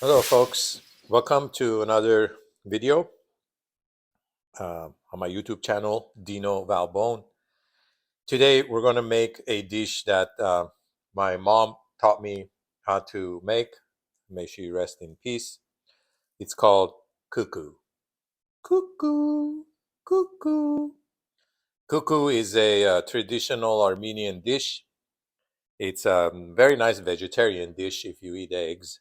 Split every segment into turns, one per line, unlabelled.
Hello folks, welcome to another video on my YouTube channel, Dino Valbone. Today we're going to make a dish that my mom taught me how to make. May she rest in peace. It's called Koo Koo. Koo Koo, Koo Koo. Koo Koo is a traditional Armenian dish. It's a very nice vegetarian dish if you eat eggs.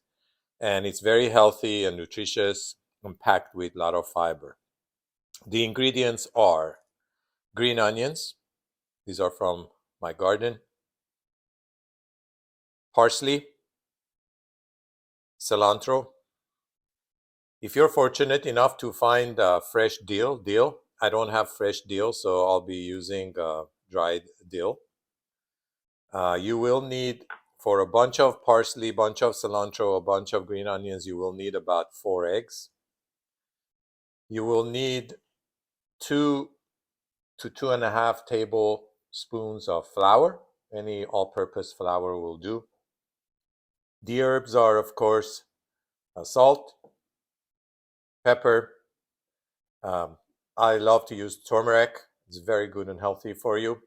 And it's very healthy and nutritious and packed with a lot of fiber. The ingredients are green onions. These are from my garden. Parsley, cilantro. If you're fortunate enough to find fresh dill, I don't have fresh dill, so I'll be using dried dill. You will need, for a bunch of parsley, bunch of cilantro, a bunch of green onions, you will need about 4 eggs. You will need 2 to 2.5 tablespoons of flour. Any all-purpose flour will do. The herbs are, of course, salt, pepper. I love to use turmeric. It's very good and healthy for you.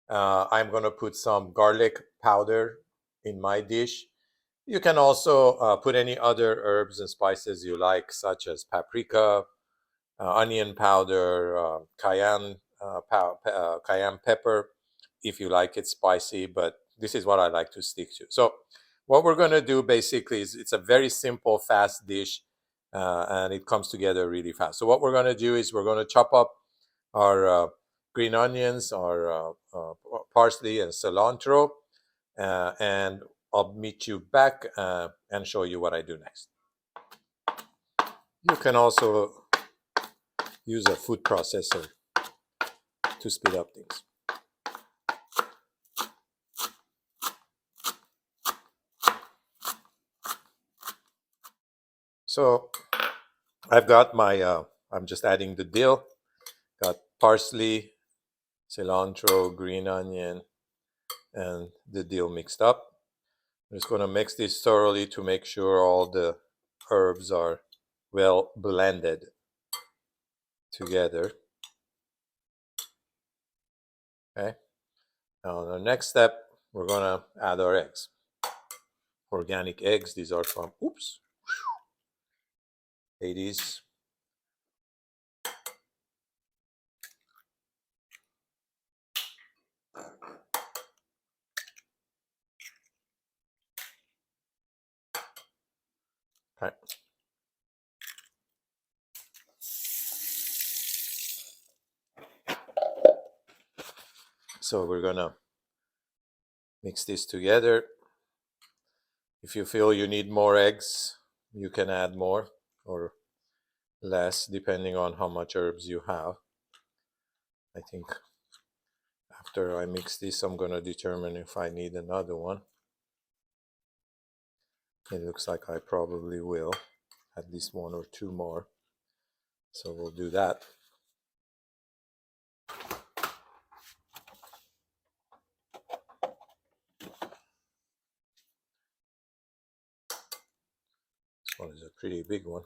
I'm going to put some garlic powder in my dish. You can also put any other herbs and spices you like, such as paprika, onion powder, cayenne pepper, if you like it spicy, but this is what I like to stick to. So what we're going to do basically is it's a very simple, fast dish, and it comes together really fast. So what we're going to do is we're going to chop up our green onions, our parsley and cilantro, and I'll meet you back and show you what I do next. You can also use a food processor to speed up things. So I've got my, I'm just adding the dill, got parsley, cilantro, green onion, and the dill mixed up. I'm just going to mix this thoroughly to make sure all the herbs are well blended together. Okay. Now the next step, we're going to add our eggs. Organic eggs. These are from, ladies. Okay. So we're going to mix this together. If you feel you need more eggs, you can add more or less depending on how much herbs you have. I think after I mix this, I'm going to determine if I need another one. It looks like I probably will, at least 1 or 2 more. So we'll do that. This one is a pretty big one.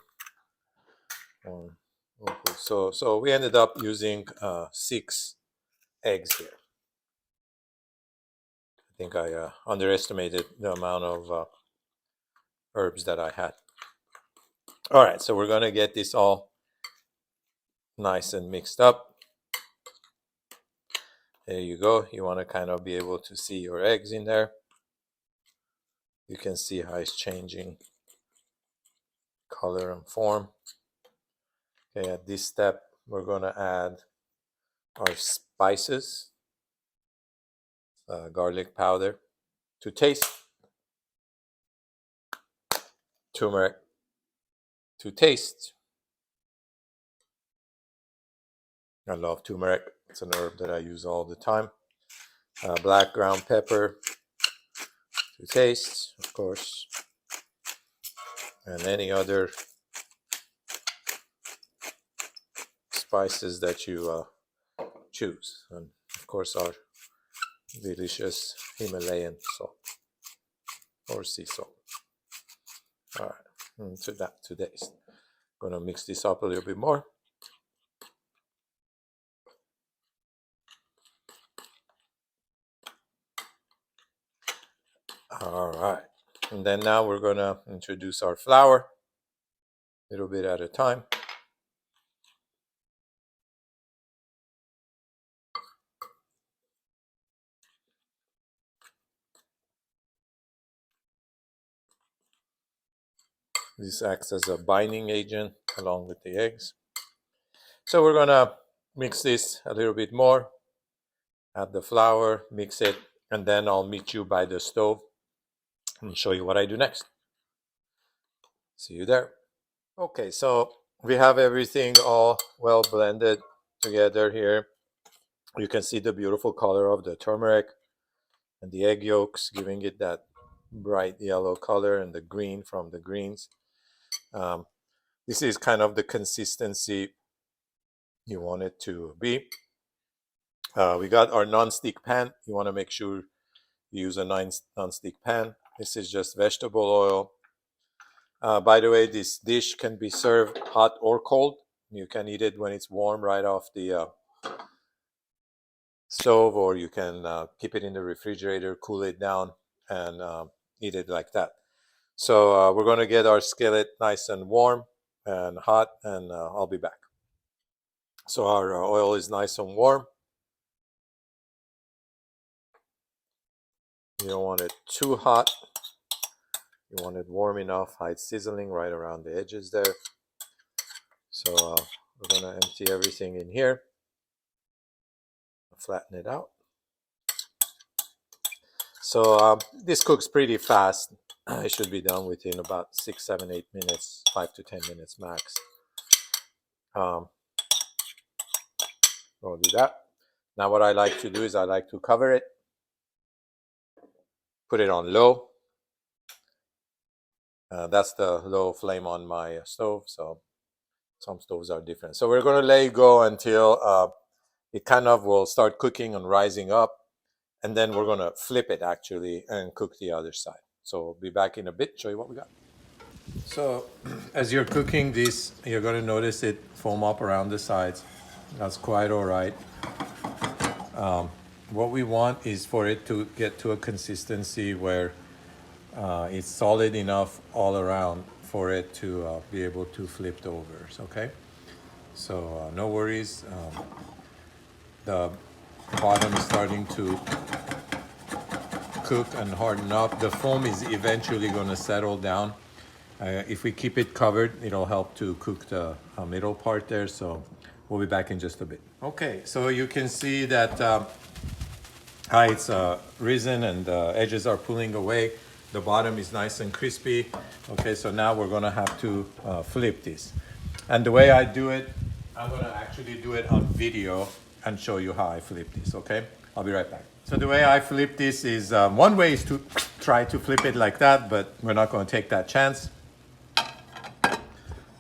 So we ended up using 6 eggs here. I think I underestimated the amount of herbs that I had. All right, so we're going to get this all nice and mixed up. There you go. You want to kind of be able to see your eggs in there. You can see how it's changing color and form. Okay, at this step, we're going to add our spices, garlic powder to taste, turmeric to taste. I love turmeric. It's an herb that I use all the time. Black ground pepper to taste, of course, and any other spices that you choose, and of course our delicious Himalayan salt or sea salt. All right, to that to taste. Gonna mix this up a little bit more. All right, and then now we're gonna introduce our flour, a little bit at a time. This acts as a binding agent along with the eggs. So we're gonna mix this a little bit more, add the flour, mix it, and then I'll meet you by the stove and show you what I do next. See you there. Okay, so we have everything all well blended together here. You can see the beautiful color of the turmeric and the egg yolks, giving it that bright yellow color, and the green from the greens. This is kind of the consistency you want it to be. We got our non-stick pan. You want to make sure you use a non-stick pan. This is just vegetable oil. By the way, this dish can be served hot or cold. You can eat it when it's warm right off the stove, or you can keep it in the refrigerator, cool it down, and eat it like that. So we're going to get our skillet nice and warm and hot, and I'll be back. So our oil is nice and warm. You don't want it too hot. You want it warm enough, high sizzling right around the edges there. So we're going to empty everything in here. Flatten it out. So this cooks pretty fast. It should be done within about 6, 7, 8 minutes, 5 to 10 minutes max. We'll do that. Now what I like to do is I like to cover it, put it on low. That's the low flame on my stove, so some stoves are different. So we're going to let it go until it kind of will start cooking and rising up, and then we're going to flip it actually and cook the other side. So we'll be back in a bit, show you what we got. So as you're cooking this, you're going to notice it foam up around the sides. That's quite all right. What we want is for it to get to a consistency where it's solid enough all around for it to be able to flip over, okay? So no worries. The bottom is starting to cook and harden up. The foam is eventually going to settle down. If we keep it covered, it'll help to cook the middle part there. So we'll be back in just a bit. Okay, so you can see that it's risen and the edges are pulling away. The bottom is nice and crispy. Okay, so now we're gonna have to flip this. And the way I do it, I'm gonna actually do it on video and show you how I flip this, okay? I'll be right back. So the way I flip this is, one way is to try to flip it like that, but we're not gonna take that chance.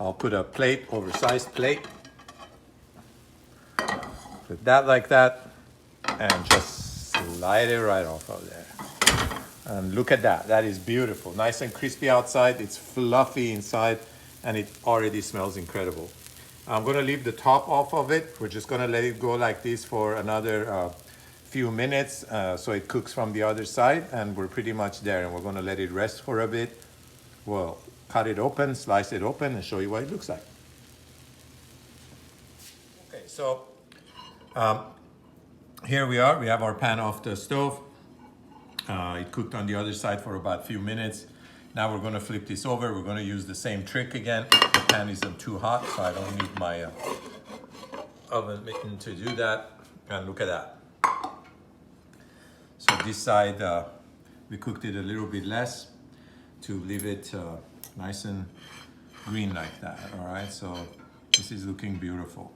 I'll put a plate, oversized plate. Put that like that, and just slide it right off of there. And look at that, that is beautiful. Nice and crispy outside, it's fluffy inside, and it already smells incredible. I'm gonna leave the top off of it. We're just gonna let it go like this for another few minutes so it cooks from the other side, and we're pretty much there, and we're gonna let it rest for a bit. We'll cut it open, slice it open, and show you what it looks like. Okay, so here we are. We have our pan off the stove. It cooked on the other side for about a few minutes. Now we're going to flip this over. We're going to use the same trick again. The pan isn't too hot, so I don't need my oven mitten to do that. And look at that. So this side, we cooked it a little bit less to leave it nice and green like that. All right, so this is looking beautiful.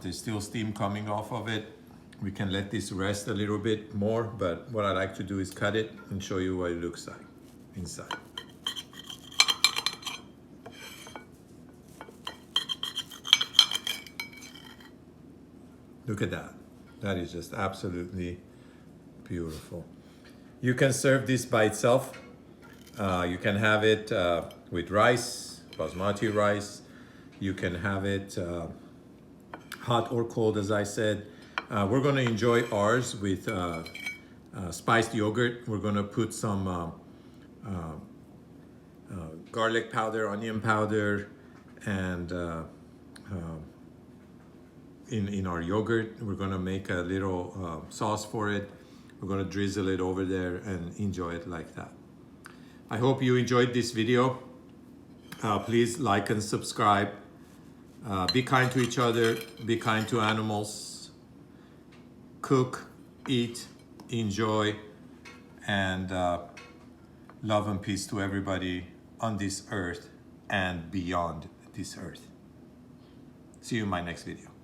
There's still steam coming off of it. We can let this rest a little bit more, but what I like to do is cut it and show you what it looks like inside. Look at that. That is just absolutely beautiful. You can serve this by itself. You can have it with rice, basmati rice. You can have it hot or cold, as I said. We're gonna enjoy ours with spiced yogurt. We're gonna put some garlic powder, onion powder, and in our yogurt. We're gonna make a little sauce for it. We're gonna drizzle it over there and enjoy it like that. I hope you enjoyed this video. Please like and subscribe. Be kind to each other, be kind to animals. Cook, eat, enjoy, and love and peace to everybody on this earth and beyond this earth. See you in my next video.